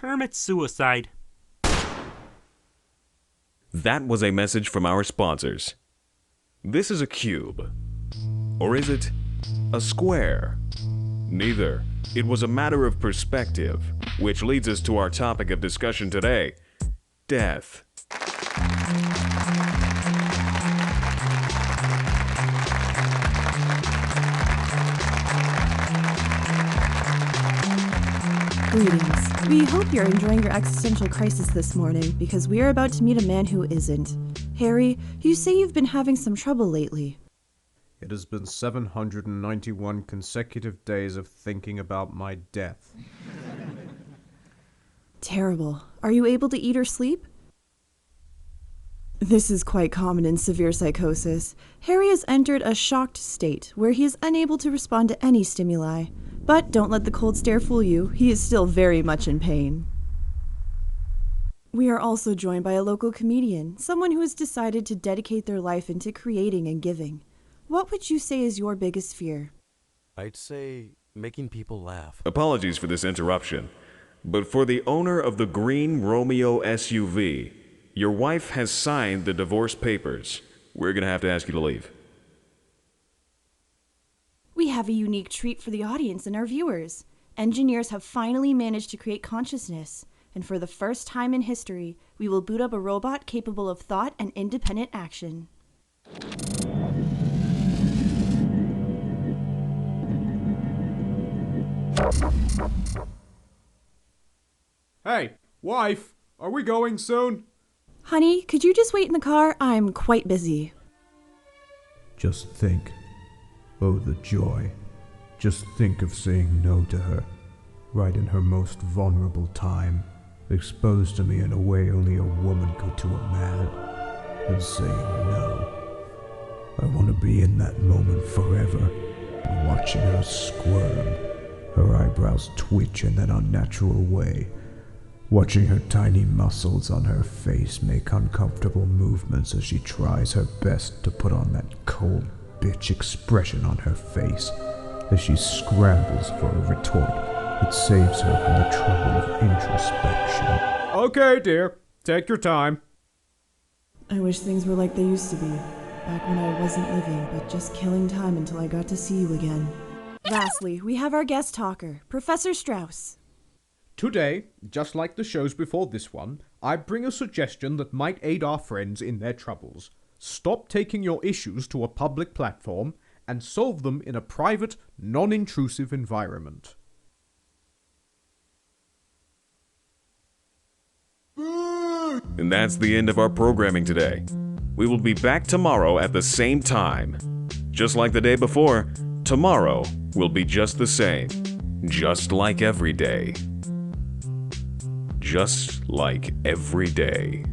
Kermit's suicide. That was a message from our sponsors. This is a cube. Or is it a square? Neither. It was a matter of perspective, which leads us to our topic of discussion today: death. Greetings. We hope you're enjoying your existential crisis this morning, because we are about to meet a man who isn't. Harry, you say you've been having some trouble lately. It has been 791 consecutive days of thinking about my death. Terrible. Are you able to eat or sleep? This is quite common in severe psychosis. Harry has entered a shocked state where he is unable to respond to any stimuli. But don't let the cold stare fool you, he is still very much in pain. We are also joined by a local comedian, someone who has decided to dedicate their life into creating and giving. What would you say is your biggest fear? I'd say making people laugh. Apologies for this interruption, but for the owner of the green Romeo SUV, your wife has signed the divorce papers. We're gonna have to ask you to leave. We have a unique treat for the audience and our viewers. Engineers have finally managed to create consciousness, and for the first time in history, we will boot up a robot capable of thought and independent action. Hey, wife, are we going soon? Honey, could you just wait in the car? I'm quite busy. Just think. Oh, the joy. Just think of saying no to her, right in her most vulnerable time, exposed to me in a way only a woman could to a man, and saying no. I want to be in that moment forever, watching her squirm, her eyebrows twitch in that unnatural way, watching her tiny muscles on her face make uncomfortable movements as she tries her best to put on that cold bitch expression on her face as she scrambles for a retort that saves her from the trouble of introspection. Okay, dear. Take your time. I wish things were like they used to be, back when I wasn't living, but just killing time until I got to see you again. Lastly, we have our guest talker, Professor Strauss. Today, just like the shows before this one, I bring a suggestion that might aid our friends in their troubles. Stop taking your issues to a public platform and solve them in a private, non-intrusive environment. And that's the end of our programming today. We will be back tomorrow at the same time. Just like the day before, tomorrow will be just the same. Just like every day. Just like every day.